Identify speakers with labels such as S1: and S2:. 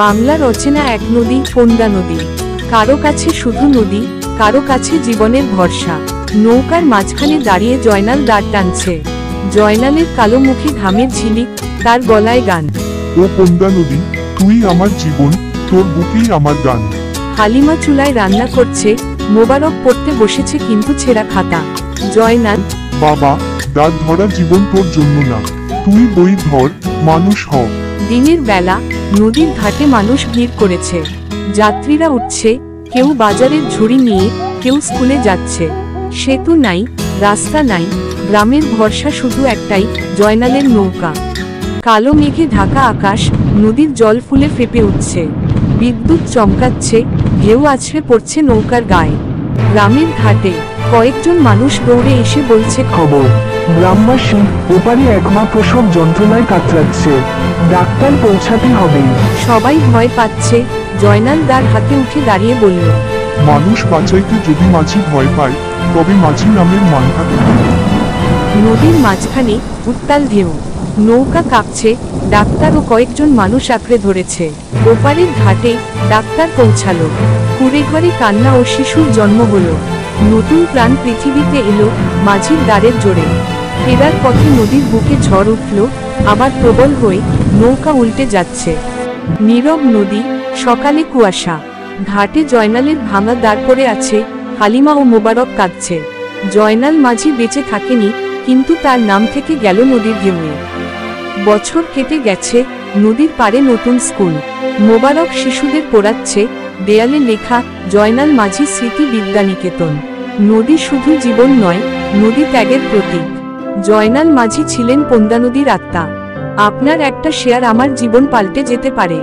S1: বাংলার অচেনা এক নদী, পদ্মা নদী। কারো কাছে শুধু নদী, কারো কাছে জীবনের ভরসা। নৌকার মাঝখানে দাঁড়িয়ে জয়নাল দাঁড় টানছে। জয়নালের কালো মুখে ঘামের ঝিলিক, তার গলায় গান।
S2: ও পদ্মা নদী, তুই আমার জীবন, তোর বুকেই আমার গান।
S1: হালিমা চুলায় রান্না করছে, মোবারক পড়তে বসেছে কিন্তু ছেঁড়া খাতা। জয়নাল,
S2: বাবা, দাঁত ধরা জীবন তোর জন্য না, তুই বই ধর, মানুষ হ।
S1: দিনের বেলা নদীর ঘাটে মানুষ ভিড় করেছে। যাত্রীরা উঠছে, কেউ বাজারের ঝুড়ি নিয়ে, কেউ স্কুলে যাচ্ছে। সেতু নাই, রাস্তা নাই, গ্রামের ভরসা শুধু একটাই, জয়নালের নৌকা। কালো মেঘে ঢাকা আকাশ, নদীর জল ফুলে ফেপে উঠছে। বিদ্যুৎ চমকাচ্ছে, ঢেউ আছড়ে পড়ছে নৌকার গায়ে। গ্রামের ঘাটে কয়েকজন মানুষ দৌড়ে এসে বলছে,
S3: খবর, গ্রামবাসী ওপারে এক মা প্রসব যন্ত্রণায় কাতরাচ্ছে, ডাক্তার পৌঁছাতে হবে।
S1: সবাই ভয় পাচ্ছে। জয়নাল দাঁড় হাতে উঠে দাঁড়িয়ে বলল,
S2: মানুষ বাঁচাইতে যদি মাঝি ভয় পায়, তবে মাঝি নামের মান থাকে।
S1: নদীর মাঝখানে উত্তাল ঢেউ, নৌকা কাঁপছে, ডাক্তার ও কয়েকজন মানুষ আঁকড়ে ধরেছে। ওপারের ঘাটে ডাক্তার পৌঁছালো। কুড়ে ঘরে কান্না ও শিশুর জন্ম হলো। নতুন প্রাণ পৃথিবীতে এলো মাঝির দ্বারের জোরে। ফেরার পথে নদীর বুকে ঝড় উঠল, আবার প্রবল হয়ে নৌকা উল্টে যাচ্ছে। নীরব নদী, সকালে কুয়াশা। ঘাটে জয়নালের ভাঙা দাঁড় পড়ে আছে, হালিমা ও মোবারক কাঁদছে। জয়নাল মাঝি বেঁচে থাকেনি, কিন্তু তার নাম থেকে গেল নদীর ঢেউয়ে। বছর কেটে গেছে, নদীর পাড়ে নতুন স্কুল। মোবারক শিশুদের পড়াচ্ছে, দেয়ালে লেখা জয়নাল মাঝি স্মৃতি বিদ্যানিকেতন। নদী শুধু জীবন নয়, নদী ত্যাগের প্রতীক। জয়নাল মাঝি ছিলেন পদ্মা নদীর আত্মা। আপনার একটা শেয়ার আমার জীবন পাল্টে যেতে পারে।